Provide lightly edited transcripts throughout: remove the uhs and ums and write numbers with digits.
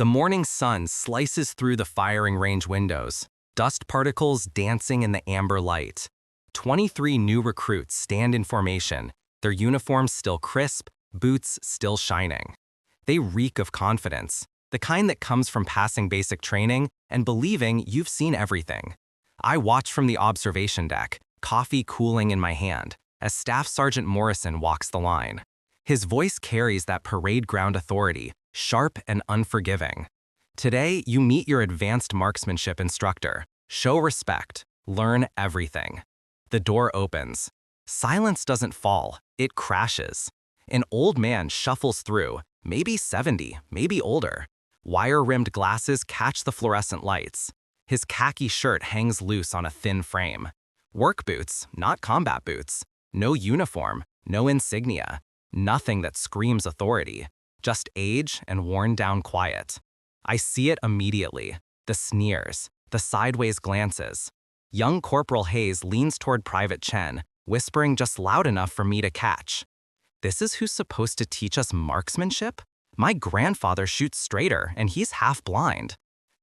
The morning sun slices through the firing range windows, dust particles dancing in the amber light. 23 new recruits stand in formation, their uniforms still crisp, boots still shining. They reek of confidence, the kind that comes from passing basic training and believing you've seen everything. I watch from the observation deck, coffee cooling in my hand, as Staff Sergeant Morrison walks the line. His voice carries that parade ground authority, sharp and unforgiving. Today, you meet your advanced marksmanship instructor. Show respect. Learn everything. The door opens. Silence doesn't fall, it crashes. An old man shuffles through, maybe 70, maybe older. Wire-rimmed glasses catch the fluorescent lights. His khaki shirt hangs loose on a thin frame. Work boots, not combat boots. No uniform, no insignia. Nothing that screams authority. Just age and worn-down quiet. I see it immediately. The sneers, the sideways glances. Young Corporal Hayes leans toward Private Chen, whispering just loud enough for me to catch. This is who's supposed to teach us marksmanship? My grandfather shoots straighter, and he's half blind.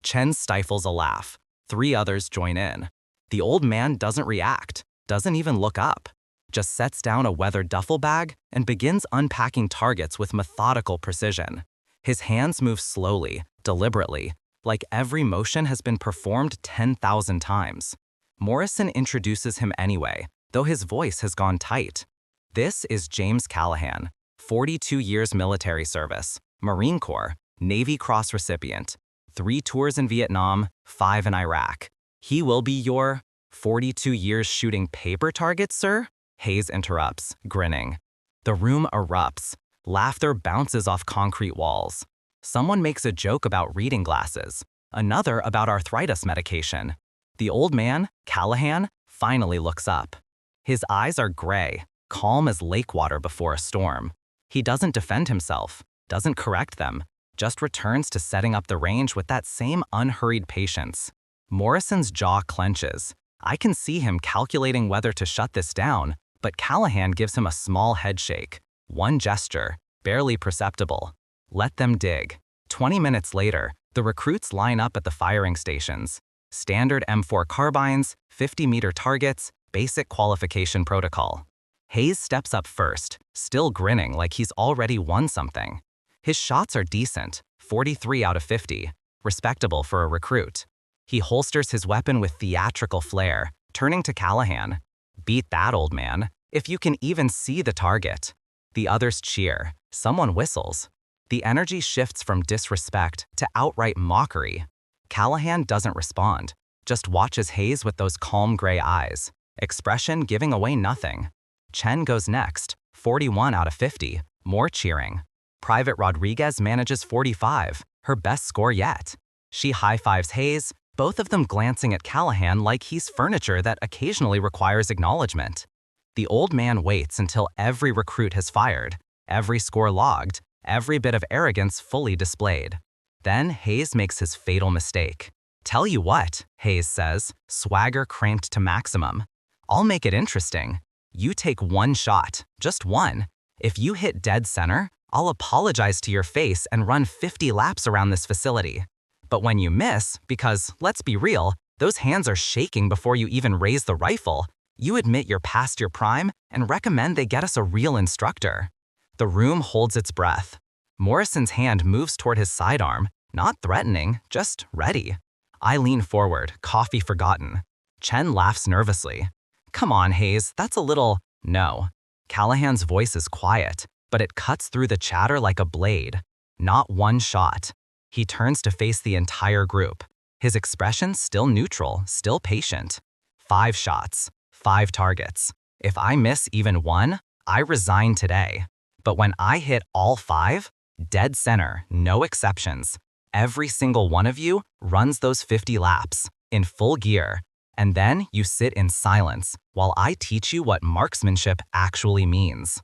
Chen stifles a laugh. 3 others join in. The old man doesn't react, doesn't even look up. Just sets down a weathered duffel bag and begins unpacking targets with methodical precision. His hands move slowly, deliberately, like every motion has been performed 10,000 times. Morrison introduces him anyway, though his voice has gone tight. This is James Callahan, 42 years military service, Marine Corps, Navy Cross recipient, 3 tours in Vietnam, 5 in Iraq. He will be your 42 years shooting paper targets, sir? Hayes interrupts, grinning. The room erupts. Laughter bounces off concrete walls. Someone makes a joke about reading glasses, another about arthritis medication. The old man, Callahan, finally looks up. His eyes are gray, calm as lake water before a storm. He doesn't defend himself, doesn't correct them, just returns to setting up the range with that same unhurried patience. Morrison's jaw clenches. I can see him calculating whether to shut this down, but Callahan gives him a small headshake. One gesture, barely perceptible. Let them dig. 20 minutes later, the recruits line up at the firing stations. Standard M4 carbines, 50-meter targets, basic qualification protocol. Hayes steps up first, still grinning like he's already won something. His shots are decent, 43 out of 50, respectable for a recruit. He holsters his weapon with theatrical flair, turning to Callahan. Beat that, old man, if you can even see the target. The others cheer. Someone whistles. The energy shifts from disrespect to outright mockery. Callahan doesn't respond, just watches Hayes with those calm gray eyes, expression giving away nothing. Chen goes next, 41 out of 50, more cheering. Private Rodriguez manages 45, her best score yet. She high-fives Hayes, both of them glancing at Callahan like he's furniture that occasionally requires acknowledgement. The old man waits until every recruit has fired, every score logged, every bit of arrogance fully displayed. Then Hayes makes his fatal mistake. Tell you what, Hayes says, swagger cranked to maximum. I'll make it interesting. You take one shot, just one. If you hit dead center, I'll apologize to your face and run 50 laps around this facility. But when you miss, because, let's be real, those hands are shaking before you even raise the rifle, you admit you're past your prime and recommend they get us a real instructor. The room holds its breath. Morrison's hand moves toward his sidearm, not threatening, just ready. I lean forward, coffee forgotten. Chen laughs nervously. Come on, Hayes, that's a little… No. Callahan's voice is quiet, but it cuts through the chatter like a blade. Not one shot. He turns to face the entire group. His expression still neutral, still patient. 5 shots, 5 targets. If I miss even one, I resign today. But when I hit all 5, dead center, no exceptions. Every single one of you runs those 50 laps, in full gear, and then you sit in silence while I teach you what marksmanship actually means.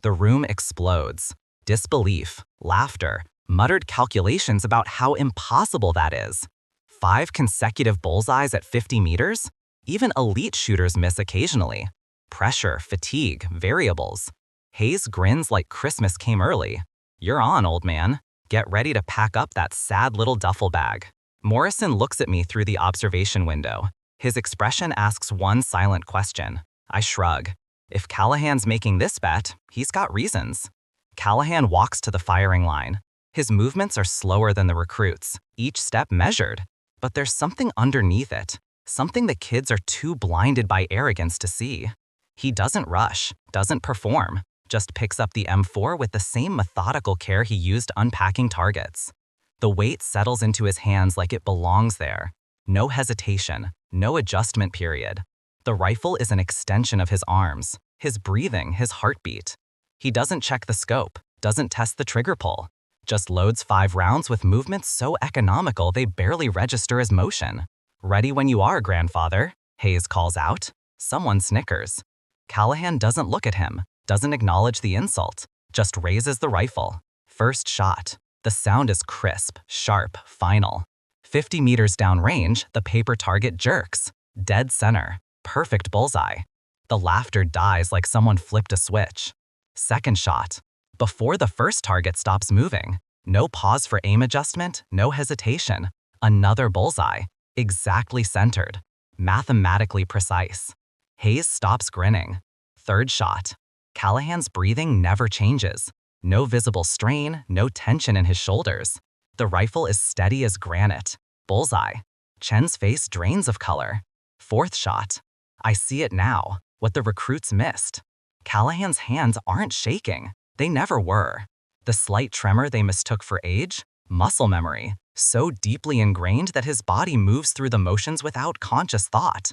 The room explodes. Disbelief, laughter, muttered calculations about how impossible that is. 5 consecutive bullseyes at 50 meters? Even elite shooters miss occasionally. Pressure, fatigue, variables. Hayes grins like Christmas came early. You're on, old man. Get ready to pack up that sad little duffel bag. Morrison looks at me through the observation window. His expression asks one silent question. I shrug. If Callahan's making this bet, he's got reasons. Callahan walks to the firing line. His movements are slower than the recruits, each step measured. But there's something underneath it, something the kids are too blinded by arrogance to see. He doesn't rush, doesn't perform, just picks up the M4 with the same methodical care he used unpacking targets. The weight settles into his hands like it belongs there. No hesitation, no adjustment period. The rifle is an extension of his arms, his breathing, his heartbeat. He doesn't check the scope, doesn't test the trigger pull, just loads 5 rounds with movements so economical they barely register as motion. Ready when you are, grandfather, Hayes calls out. Someone snickers. Callahan doesn't look at him, doesn't acknowledge the insult, just raises the rifle. First shot. The sound is crisp, sharp, final. 50 meters downrange, the paper target jerks. Dead center. Perfect bullseye. The laughter dies like someone flipped a switch. Second shot. Before the first target stops moving, no pause for aim adjustment, no hesitation. Another bullseye, exactly centered, mathematically precise. Hayes stops grinning. Third shot. Callahan's breathing never changes. No visible strain, no tension in his shoulders. The rifle is steady as granite. Bullseye. Chen's face drains of color. Fourth shot. I see it now, what the recruits missed. Callahan's hands aren't shaking. They never were. The slight tremor they mistook for age? Muscle memory, so deeply ingrained that his body moves through the motions without conscious thought.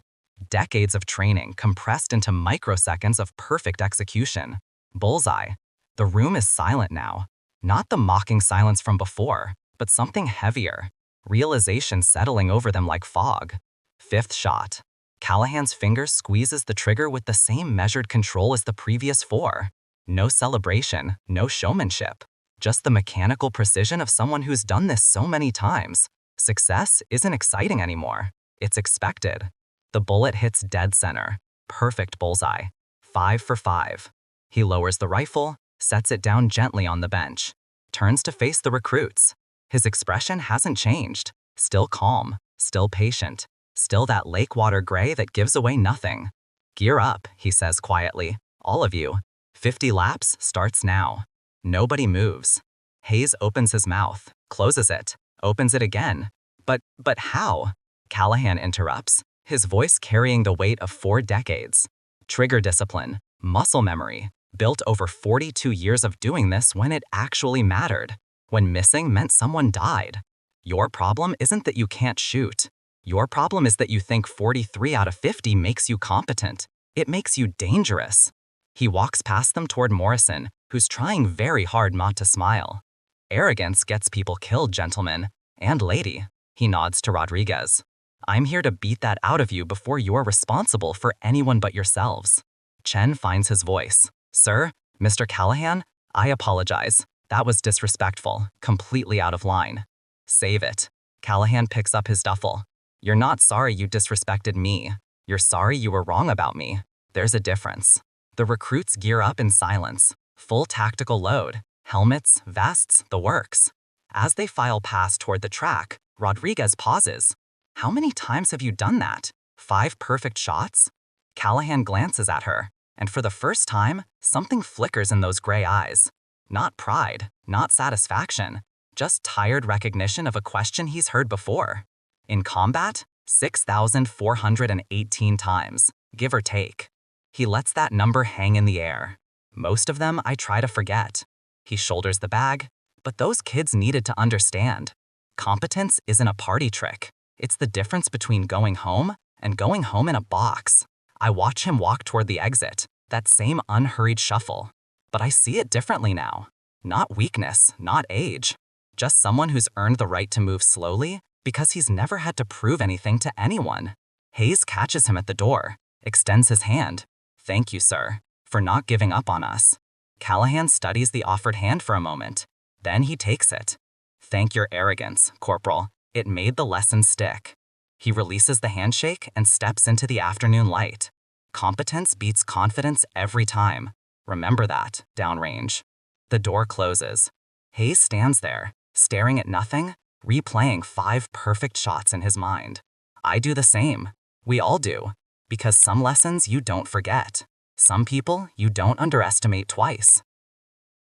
Decades of training compressed into microseconds of perfect execution. Bullseye. The room is silent now. Not the mocking silence from before, but something heavier. Realization settling over them like fog. Fifth shot. Callahan's finger squeezes the trigger with the same measured control as the previous 4. No celebration, no showmanship. Just the mechanical precision of someone who's done this so many times. Success isn't exciting anymore. It's expected. The bullet hits dead center. Perfect bullseye. 5 for 5. He lowers the rifle, sets it down gently on the bench, turns to face the recruits. His expression hasn't changed. Still calm, still patient, still that lake water gray that gives away nothing. Gear up, he says quietly. All of you. 50 laps starts now. Nobody moves. Hayes opens his mouth, closes it, opens it again. But how? Callahan interrupts, his voice carrying the weight of 4 decades. Trigger discipline, muscle memory, built over 42 years of doing this when it actually mattered. When missing meant someone died. Your problem isn't that you can't shoot. Your problem is that you think 43 out of 50 makes you competent. It makes you dangerous. He walks past them toward Morrison, who's trying very hard not to smile. Arrogance gets people killed, gentlemen. And lady. He nods to Rodriguez. I'm here to beat that out of you before you're responsible for anyone but yourselves. Chen finds his voice. Sir, Mr. Callahan, I apologize. That was disrespectful, completely out of line. Save it. Callahan picks up his duffel. You're not sorry you disrespected me. You're sorry you were wrong about me. There's a difference. The recruits gear up in silence, full tactical load, helmets, vests, the works. As they file past toward the track, Rodriguez pauses. How many times have you done that? 5 perfect shots? Callahan glances at her, and for the first time, something flickers in those gray eyes. Not pride, not satisfaction, just tired recognition of a question he's heard before. In combat, 6,418 times, give or take. He lets that number hang in the air. Most of them I try to forget. He shoulders the bag, but those kids needed to understand. Competence isn't a party trick. It's the difference between going home and going home in a box. I watch him walk toward the exit, that same unhurried shuffle. But I see it differently now. Not weakness, not age. Just someone who's earned the right to move slowly because he's never had to prove anything to anyone. Hayes catches him at the door, extends his hand. Thank you, sir, for not giving up on us. Callahan studies the offered hand for a moment. Then he takes it. Thank your arrogance, Corporal. It made the lesson stick. He releases the handshake and steps into the afternoon light. Competence beats confidence every time. Remember that, downrange. The door closes. Hayes stands there, staring at nothing, replaying 5 perfect shots in his mind. I do the same. We all do. Because some lessons you don't forget. Some people you don't underestimate twice.